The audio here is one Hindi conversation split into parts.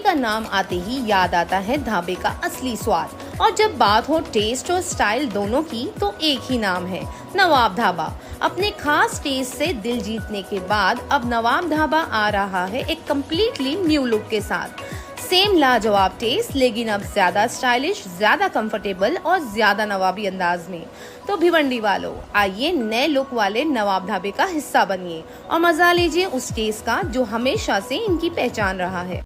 का नाम आते ही याद आता है ढाबे का असली स्वाद। और जब बात हो टेस्ट और स्टाइल दोनों की तो एक ही नाम है, नवाब ढाबा। अपने खास टेस्ट से दिल जीतने के बाद अब नवाब ढाबा आ रहा है एक कम्प्लीटली न्यू लुक के साथ। सेम लाजवाब टेस्ट, लेकिन अब ज्यादा स्टाइलिश, ज्यादा कंफर्टेबल और ज्यादा नवाबी अंदाज में। तो भिवंडी वालों, आइए नए लुक वाले नवाब ढाबे का हिस्सा बनिए और मजा लीजिए उस टेस्ट का जो हमेशा से इनकी पहचान रहा है।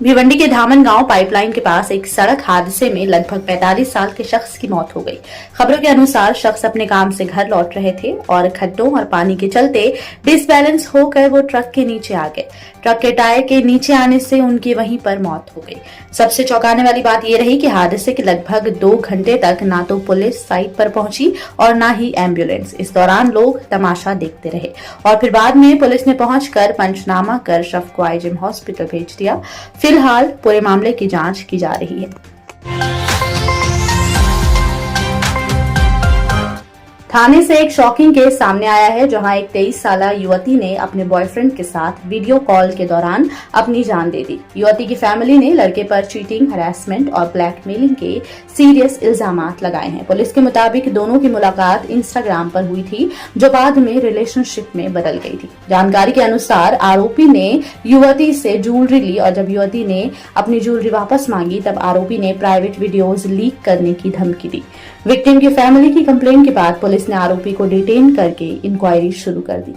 भिवंडी के धामन गांव पाइपलाइन के पास एक सड़क हादसे में लगभग 45 साल के शख्स की मौत हो गई। खबरों के अनुसार शख्स अपने काम से घर लौट रहे थे और खड्डों और पानी के चलते डिसबैलेंस होकर वो ट्रक के नीचे आ गए। ट्रक के टायर के नीचे आने से उनकी वहीं पर मौत हो गई। सबसे चौंकाने वाली बात यह रही कि हादसे के लगभग 2 घंटे तक ना तो पुलिस साइट पर पहुंची और ना ही एम्बुलेंस। इस दौरान लोग तमाशा देखते रहे और फिर बाद में पुलिस ने पहुंचकर पंचनामा कर शव को आईजीएम हॉस्पिटल भेज दिया। फिलहाल पूरे मामले की जांच की जा रही है। थाने से एक शॉकिंग केस सामने आया है, जहां एक 23 साल युवती ने अपने बॉयफ्रेंड के साथ वीडियो कॉल के दौरान अपनी जान दे दी। युवती की फैमिली ने लड़के पर चीटिंग, हरासमेंट और ब्लैकमेलिंग के सीरियस इल्जामात लगाए हैं। पुलिस के मुताबिक दोनों की मुलाकात इंस्टाग्राम पर हुई थी, जो बाद में रिलेशनशिप में बदल गई थी। जानकारी के अनुसार आरोपी ने युवती से ज्वेलरी ली और जब युवती ने अपनी ज्वेलरी वापस मांगी तब आरोपी ने प्राइवेट वीडियोज लीक करने की धमकी दी। विक्टिम की फैमिली की कंप्लेंट के बाद पुलिस ने आरोपी को डिटेन करके इंक्वायरी शुरू कर दी।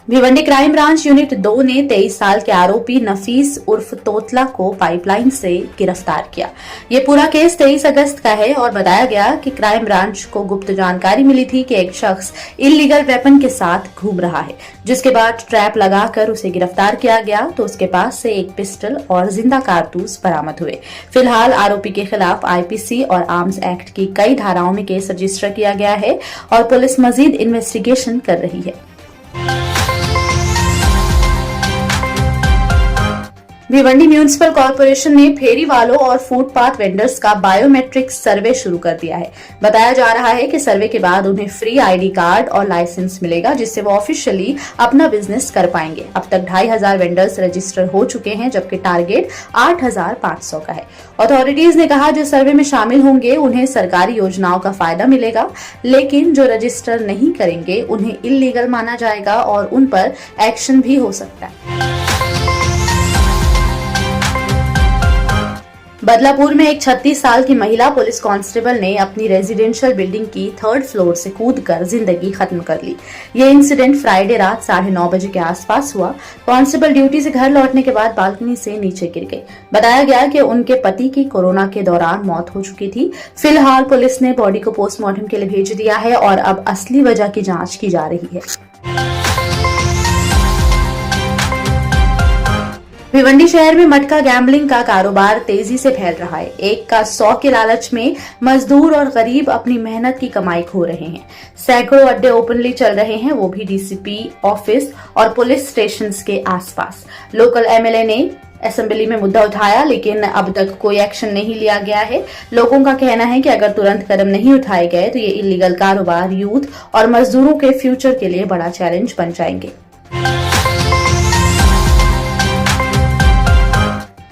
भिवंडी क्राइम ब्रांच यूनिट 2 ने 23 साल के आरोपी नफीस उर्फ तोतला को पाइपलाइन से गिरफ्तार किया। ये पूरा केस 23 अगस्त का है और बताया गया कि क्राइम ब्रांच को गुप्त जानकारी मिली थी कि एक शख्स इल्लीगल वेपन के साथ घूम रहा है, जिसके बाद ट्रैप लगाकर उसे गिरफ्तार किया गया तो उसके पास से एक पिस्टल और जिंदा कारतूस बरामद हुए। फिलहाल आरोपी के खिलाफ आईपीसी और आर्म्स एक्ट की कई धाराओं में केस रजिस्टर किया गया है और पुलिस मजीद इन्वेस्टिगेशन कर रही है। भिवंडी म्यूनिसिपल कॉर्पोरेशन ने फेरी वालों और फुटपाथ वेंडर्स का बायोमेट्रिक सर्वे शुरू कर दिया है। बताया जा रहा है कि सर्वे के बाद उन्हें फ्री आईडी कार्ड और लाइसेंस मिलेगा, जिससे वो ऑफिशियली अपना बिजनेस कर पाएंगे। अब तक 2500 वेंडर्स रजिस्टर हो चुके हैं, जबकि टारगेट 8500 का है। अथॉरिटीज ने कहा जो सर्वे में शामिल होंगे उन्हें सरकारी योजनाओं का फायदा मिलेगा, लेकिन जो रजिस्टर नहीं करेंगे उन्हें इल्लीगल माना जाएगा और उन पर एक्शन भी हो सकता है। बदलापुर में एक 36 साल की महिला पुलिस कांस्टेबल ने अपनी रेजिडेंशियल बिल्डिंग की 3rd फ्लोर से कूदकर जिंदगी खत्म कर ली। ये इंसिडेंट फ्राइडे रात 9:30 बजे के आसपास हुआ। कांस्टेबल ड्यूटी से घर लौटने के बाद बालकनी से नीचे गिर गई। बताया गया कि उनके पति की कोरोना के दौरान मौत हो चुकी थी। फिलहाल पुलिस ने बॉडी को पोस्टमार्टम के लिए भेज दिया है और अब असली वजह की जाँच की जा रही है। भिवंडी शहर में मटका गैम्बलिंग का कारोबार तेजी से फैल रहा है। एक का 100 के लालच में मजदूर और गरीब अपनी मेहनत की कमाई खो रहे हैं। सैकड़ों अड्डे ओपनली चल रहे हैं, वो भी डीसीपी ऑफिस और पुलिस स्टेशंस के आसपास। लोकल एमएलए ने असेंबली में मुद्दा उठाया, लेकिन अब तक कोई एक्शन नहीं लिया गया है। लोगों का कहना है कि अगर तुरंत कदम नहीं उठाए गए तो ये इलीगल कारोबार यूथ और मजदूरों के फ्यूचर के लिए बड़ा चैलेंज बन जाएंगे।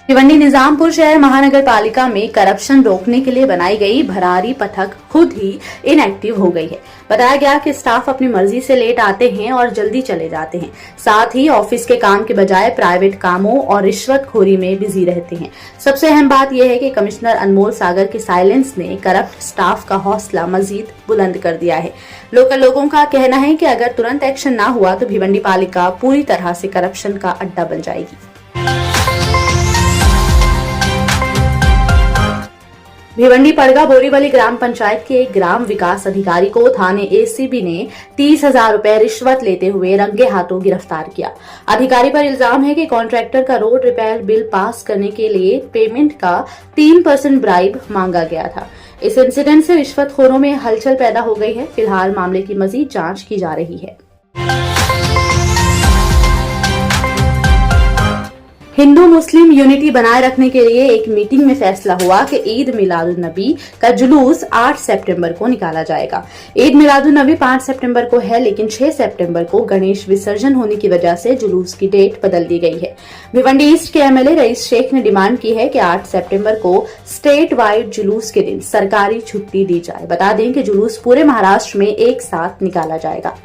भिवंडी निजामपुर शहर महानगर पालिका में करप्शन रोकने के लिए बनाई गई भरारी पथक खुद ही इनएक्टिव हो गई है। बताया गया कि स्टाफ अपनी मर्जी से लेट आते हैं और जल्दी चले जाते हैं, साथ ही ऑफिस के काम के बजाय प्राइवेट कामों और रिश्वतखोरी में बिजी रहते हैं। सबसे अहम बात यह है कि कमिश्नर अनमोल सागर के साइलेंस ने करप्ट स्टाफ का हौसला मजीद बुलंद कर दिया है। लोकल लोगों का कहना है कि अगर तुरंत एक्शन न हुआ तो भिवंडी पालिका पूरी तरह से करप्शन का अड्डा बन जाएगी। भिवंडी पड़गा बोरीवली ग्राम पंचायत के एक ग्राम विकास अधिकारी को थाने एसीबी ने 30,000 रुपए रिश्वत लेते हुए रंगे हाथों गिरफ्तार किया। अधिकारी पर इल्जाम है कि कॉन्ट्रैक्टर का रोड रिपेयर बिल पास करने के लिए पेमेंट का 3% ब्राइब मांगा गया था। इस इंसिडेंट से रिश्वतखोरों में हलचल पैदा हो गई है। फिलहाल मामले की मजीद जांच की जा रही है। हिंदू मुस्लिम यूनिटी बनाए रखने के लिए एक मीटिंग में फैसला हुआ कि ईद मिलादुन नबी का जुलूस 8 सितंबर को निकाला जाएगा। ईद मिलादुन नबी 5 सितंबर को है, लेकिन 6 सितंबर को गणेश विसर्जन होने की वजह से जुलूस की डेट बदल दी गई है। भिवंडी ईस्ट के एमएलए रईस शेख ने डिमांड की है कि 8 सितंबर को स्टेट वाइड जुलूस के दिन सरकारी छुट्टी दी जाए। बता दें कि जुलूस पूरे महाराष्ट्र में एक साथ निकाला जाएगा।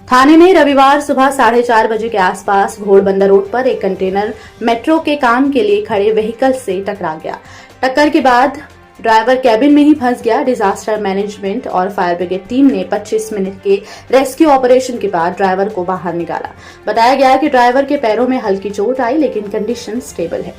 थाने में रविवार सुबह 4:30 बजे के आसपास घोड़बंदर रोड पर एक कंटेनर मेट्रो के काम के लिए खड़े व्हीकल से टकरा गया। टक्कर के बाद ड्राइवर कैबिन में ही फंस गया। डिजास्टर मैनेजमेंट और फायर ब्रिगेड टीम ने 25 मिनट के रेस्क्यू ऑपरेशन के बाद ड्राइवर को बाहर निकाला। बताया गया कि ड्राइवर के पैरों में हल्की चोट आई, लेकिन कंडीशन स्टेबल है।